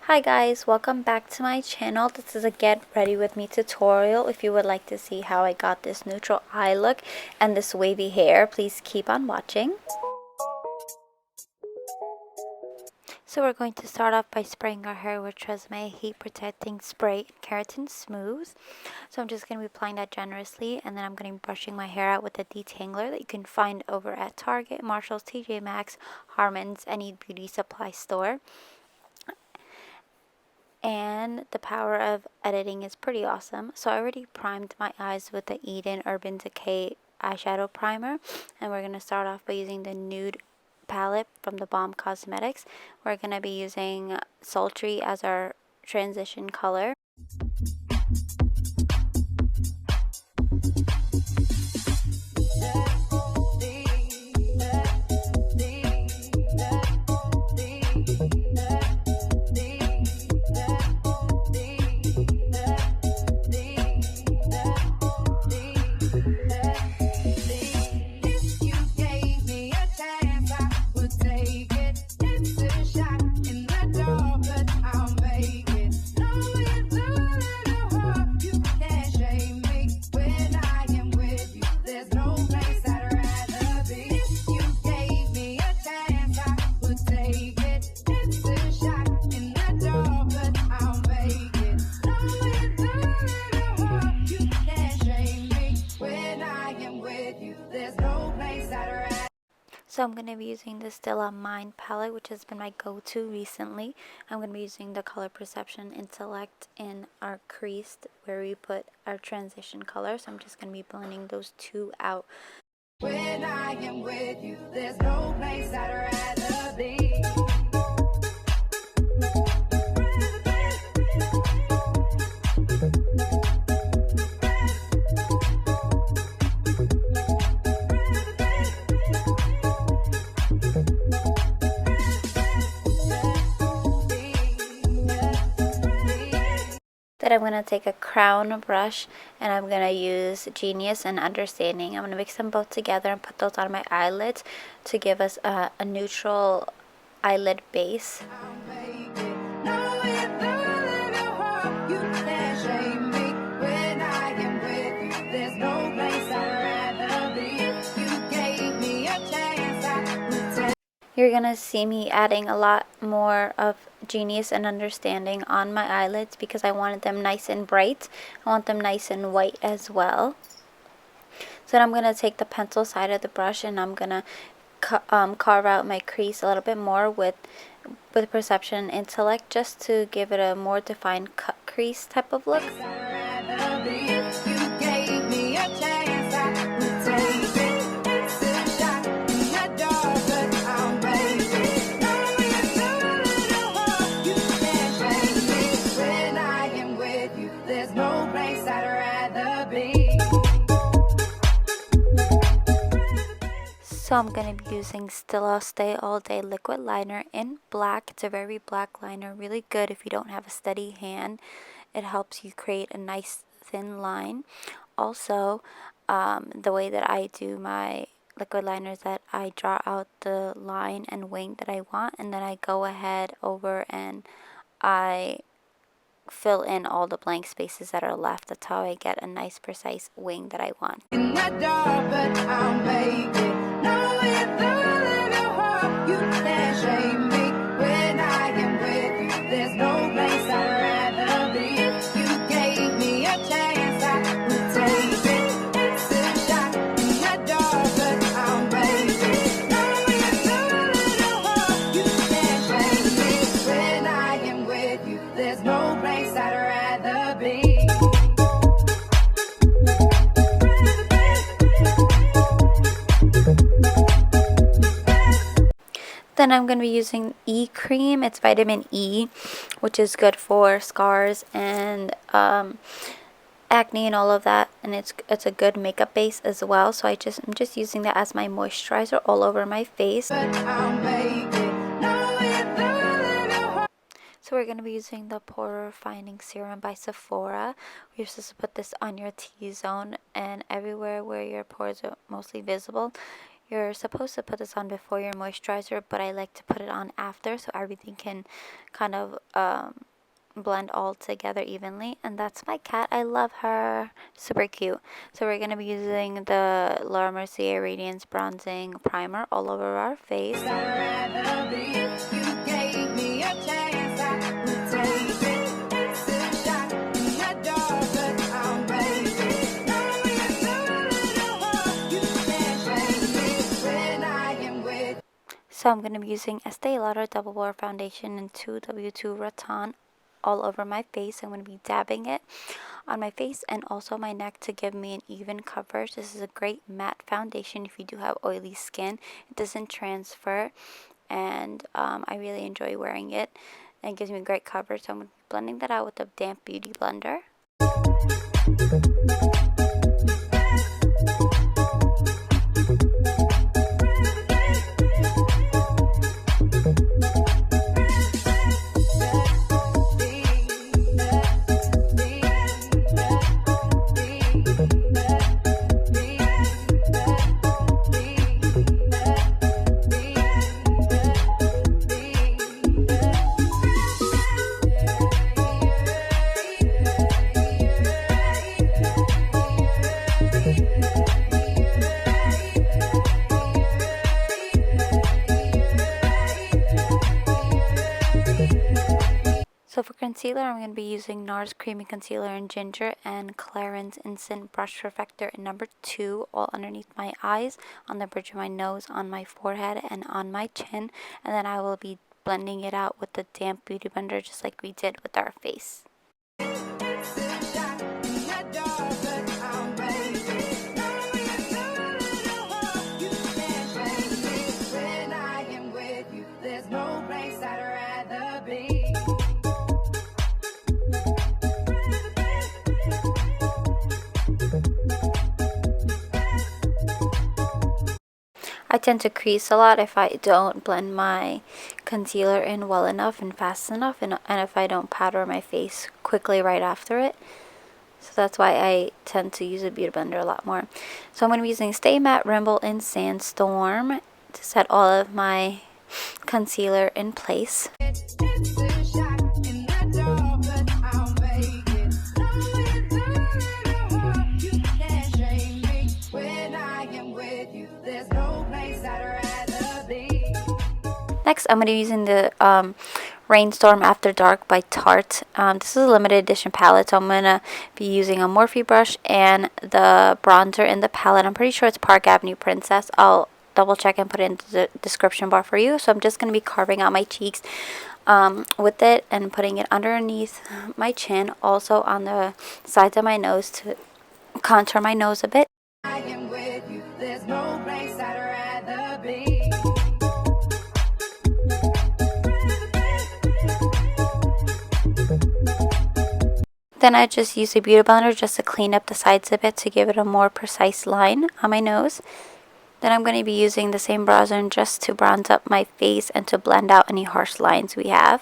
Hi guys, welcome back to my channel. This is a get ready with me tutorial. If you would like to see how I got this neutral eye look and this wavy hair, please keep on watching. So we're going to start off by spraying our hair with Tresemme Heat Protecting Spray Keratin Smooth. So I'm just going to be applying that generously, and then I'm going to be brushing my hair out with a detangler that you can find over at Target, Marshalls, TJ Maxx, Harmons, any beauty supply store. And the power of editing is pretty awesome. So I already primed my eyes with the Eden Urban Decay eyeshadow primer, and we're going to start off by using the nude palette from the Balm Cosmetics. We're going to be using Sultry as our transition color. So I'm going to be using the Stila Mind palette, which has been my go-to recently. I'm going to be using the color Perception Intellect in our crease where we put our transition color. So I'm just going to be blending those two out. When I am with you, there's no place I'd rather be. Then I'm going to take a crown brush and I'm going to use Genius and Understanding. I'm going to mix them both together and put those on my eyelids to give us a neutral eyelid base. You're going to see me adding a lot more of Genius and Understanding on my eyelids because I wanted them nice and bright. I want them nice and white as well. So then I'm going to take the pencil side of the brush and I'm going to carve out my crease a little bit more with Perception Intellect just to give it a more defined cut crease type of look. So I'm going to be using Stila Stay All Day Liquid Liner in black. It's a very black liner, really good if you don't have a steady hand. It helps you create a nice thin line. Also, the way that I do my liquid liner is that I draw out the line and wing that I want, and then I go ahead over and I fill in all the blank spaces that are left. That's how I get a nice precise wing that I want. In the dark, but I'll make it. No, with the little heart, you can't shame me. When I am with you, there's no place I'd rather be. You gave me a chance, I would take it. It's a shot in the dark, but I'll make it. No, with the little heart, you can't shame me. When I am with you, there's no place I'd rather be. Then I'm going to be using E cream. It's vitamin E, which is good for scars and acne and all of that, and it's a good makeup base as well. So I'm just using that as my moisturizer all over my face. So we're going to be using the Pore Refining Serum by Sephora. You're supposed to put this on your T-zone and everywhere where your pores are mostly visible. You're supposed to put this on before your moisturizer, but I like to put it on after so everything can kind of blend all together evenly. And that's my cat. I love her. Super cute. So we're going to be using the Laura Mercier Radiance Bronzing Primer all over our face. So I'm going to be using Estee Lauder Double Wear Foundation in 2W2 Rattan all over my face. I'm going to be dabbing it on my face and also my neck to give me an even coverage. This is a great matte foundation if you do have oily skin. It doesn't transfer, and I really enjoy wearing it, and it gives me great coverage. So I'm going to be blending that out with a damp beauty blender. So for concealer, I'm going to be using Nars Creamy Concealer in Ginger and Clarins Instant Brush Perfector in number 2, all underneath my eyes, on the bridge of my nose, on my forehead, and on my chin. And then I will be blending it out with the damp beauty blender just like we did with our face. I tend to crease a lot if I don't blend my concealer in well enough and fast enough, and if I don't powder my face quickly right after it. So that's why I tend to use a beauty blender a lot more. So I'm going to be using Stay Matte Rimble in Sandstorm to set all of my concealer in place. Next, I'm going to be using the Rainstorm After Dark by Tarte. This is a limited edition palette, so I'm going to be using a Morphe brush and the bronzer in the palette. I'm pretty sure it's Park Avenue Princess. I'll double check and put it in the description bar for you. So I'm just going to be carving out my cheeks with it and putting it underneath my chin, also on the sides of my nose to contour my nose a bit. I am with you. There's no place I'd rather be. Then I just use a beauty blender just to clean up the sides a bit to give it a more precise line on my nose. Then I'm going to be using the same bronzer just to bronze up my face and to blend out any harsh lines we have.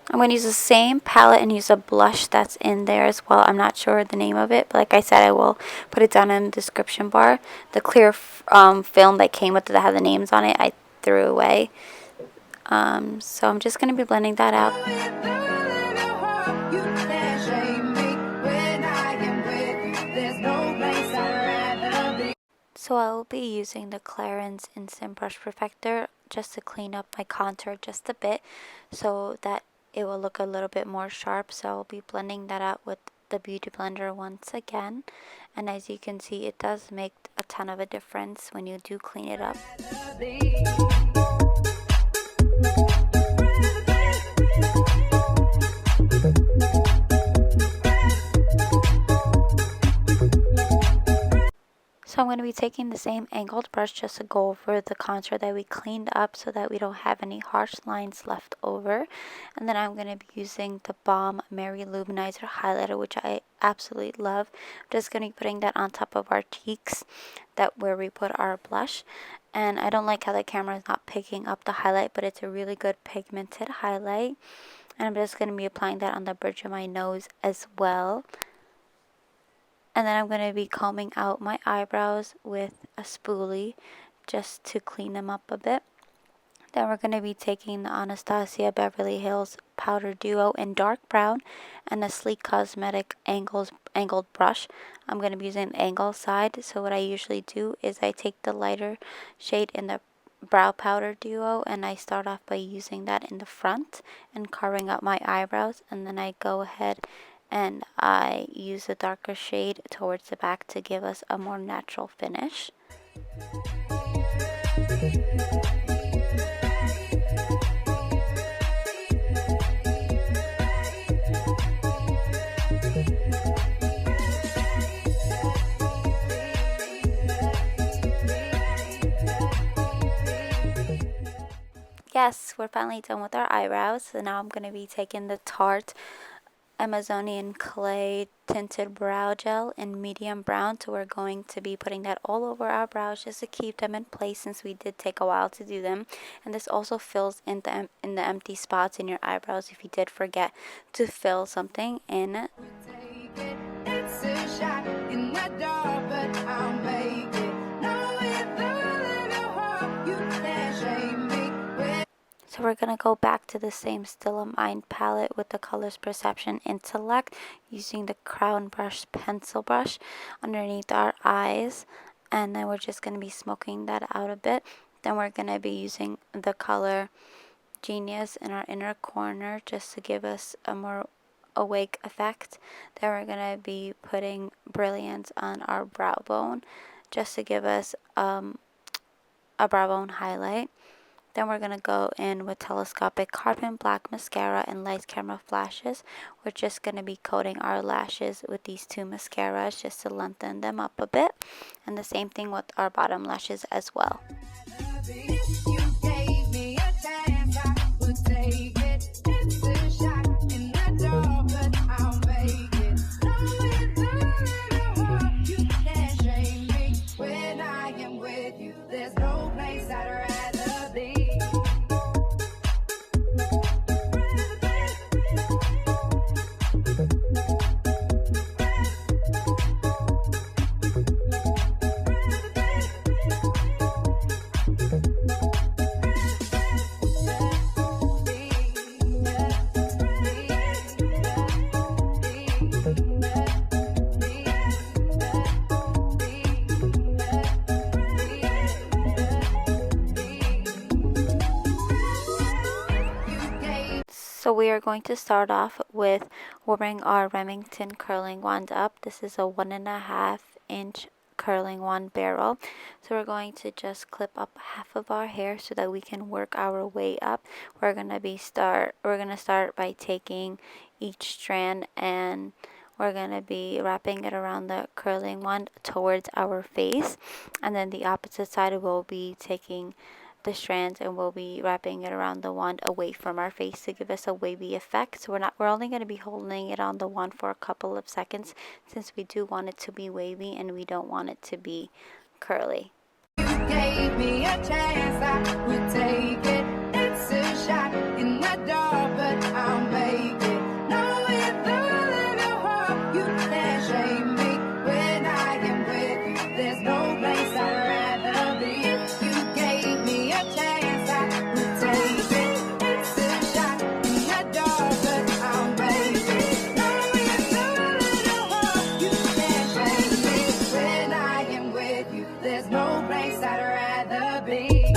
I'm going to use the same palette and use a blush that's in there as well. I'm not sure the name of it, but like I said, I will put it down in the description bar. The clear film that came with it that had the names on it, I threw away. So I'm just going to be blending that out. So I will be using the Clarins Instant Brush Perfector just to clean up my contour just a bit so that it will look a little bit more sharp. So I'll be blending that out with the beauty blender once again, and as you can see, it does make a ton of a difference when you do clean it up. So I'm going to be taking the same angled brush just to go over the contour that we cleaned up so that we don't have any harsh lines left over. And then I'm going to be using the Balm Mary Luminizer highlighter, which I absolutely love. I'm just going to be putting that on top of our cheeks, that where we put our blush. And I don't like how the camera is not picking up the highlight, but it's a really good pigmented highlight. And I'm just going to be applying that on the bridge of my nose as well. And then I'm going to be combing out my eyebrows with a spoolie just to clean them up a bit. Then we're going to be taking the Anastasia Beverly Hills Powder Duo in dark brown and a Sleek Cosmetic angled brush. I'm going to be using the angle side. So what I usually do is I take the lighter shade in the brow powder duo and I start off by using that in the front and carving up my eyebrows, and then I go ahead and I use the darker shade towards the back to give us a more natural finish. Yes, we're finally done with our eyebrows. So now I'm going to be taking the Tarte Amazonian Clay Tinted Brow Gel in medium brown. So we're going to be putting that all over our brows just to keep them in place, since we did take a while to do them. And this also fills in the empty spots in your eyebrows if you did forget to fill something in. It's a shot in the dark, but I'll make it. So we're going to go back to the same Still of Mind palette with the colors Perception Intellect, using the Crown Brush pencil brush underneath our eyes. And then we're just going to be smoking that out a bit. Then we're going to be using the color Genius in our inner corner just to give us a more awake effect. Then we're going to be putting Brilliance on our brow bone just to give us a brow bone highlight. Then we're going to go in with Telescopic Carbon Black Mascara and Light Camera Flashes. We're just going to be coating our lashes with these two mascaras just to lengthen them up a bit. And the same thing with our bottom lashes as well. So we are going to start off with warming our Remington curling wand up. This is a 1.5 inch curling wand barrel. So we're going to just clip up half of our hair so that we can work our way up. We're going to start by taking each strand and we're going to be wrapping it around the curling wand towards our face, and then the opposite side will be taking the strands and we'll be wrapping it around the wand away from our face to give us a wavy effect. So we're only going to be holding it on the wand for a couple of seconds, since we do want it to be wavy and we don't want it to be curly. You gave me a chance, I would take it. It's a shot in the dark, but I'll make it. No, with all of your heart, you can't shame me. When I am with you, there's no place I'd rather be. You gave me a chance, I would take it. It's a shot in the dark, but I'll make it. No, with all of your heart, you can't shame me. When I am with you, there's no place I'd rather be.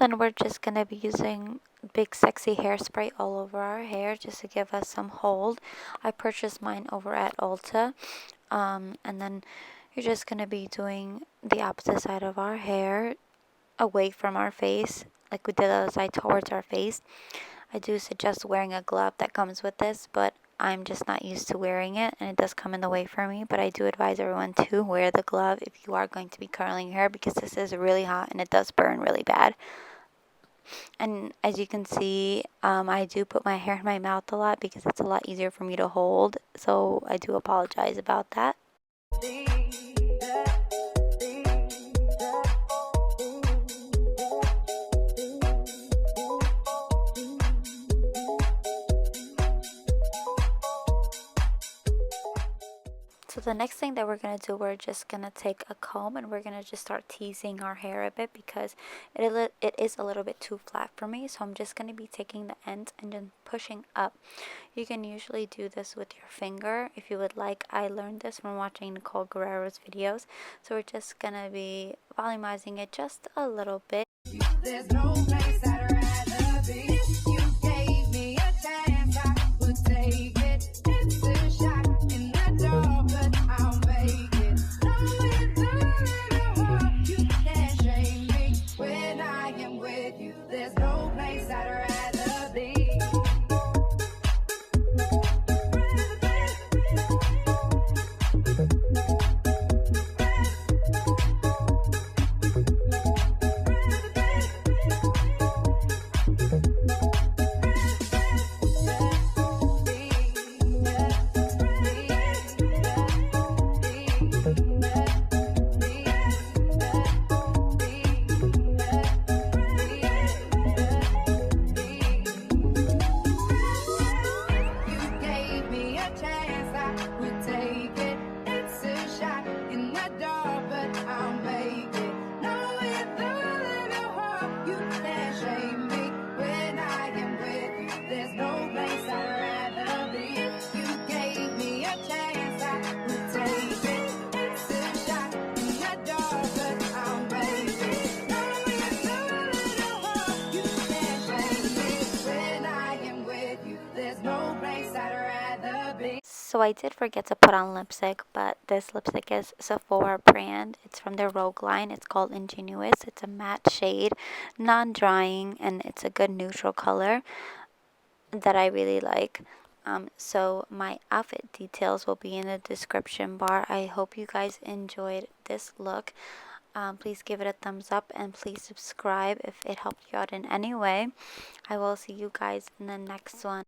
then we're just going to be using big sexy hairspray all over our hair just to give us some hold. I purchased mine over at Ulta. And then you're just going to be doing the opposite side of our hair away from our face, like we did the other side towards our face. I do suggest wearing a glove that comes with this, but I'm just not used to wearing it, and it does come in the way for me. But I do advise everyone to wear the glove if you are going to be curling your hair, because this is really hot and it does burn really bad. And as you can see, I do put my hair in my mouth a lot because it's a lot easier for me to hold, so I do apologize about that. So the next thing that we're going to do, we're just going to take a comb and we're going to just start teasing our hair a bit because it is a little bit too flat for me. So I'm just going to be taking the ends and then pushing up. You can usually do this with your finger if you would like. I learned this from watching Nicole Guerrero's videos. So we're just going to be volumizing it just a little bit. There's no place I'd rather be. You gave me a chance, I would take it. It's a shot in the dark, but I'll make it. Knowing the you can't shame me. When I am with you, there's no place I'd rather be. So I did forget to put on lipstick, but this lipstick is Sephora brand. It's from their Rogue line. It's called Ingenuous. It's a matte shade, non-drying, and it's a good neutral color that I really like. So my outfit details will be in the description bar. I hope you guys enjoyed this look. Please give it a thumbs up and please subscribe if it helped you out in any way. I will see you guys in the next one.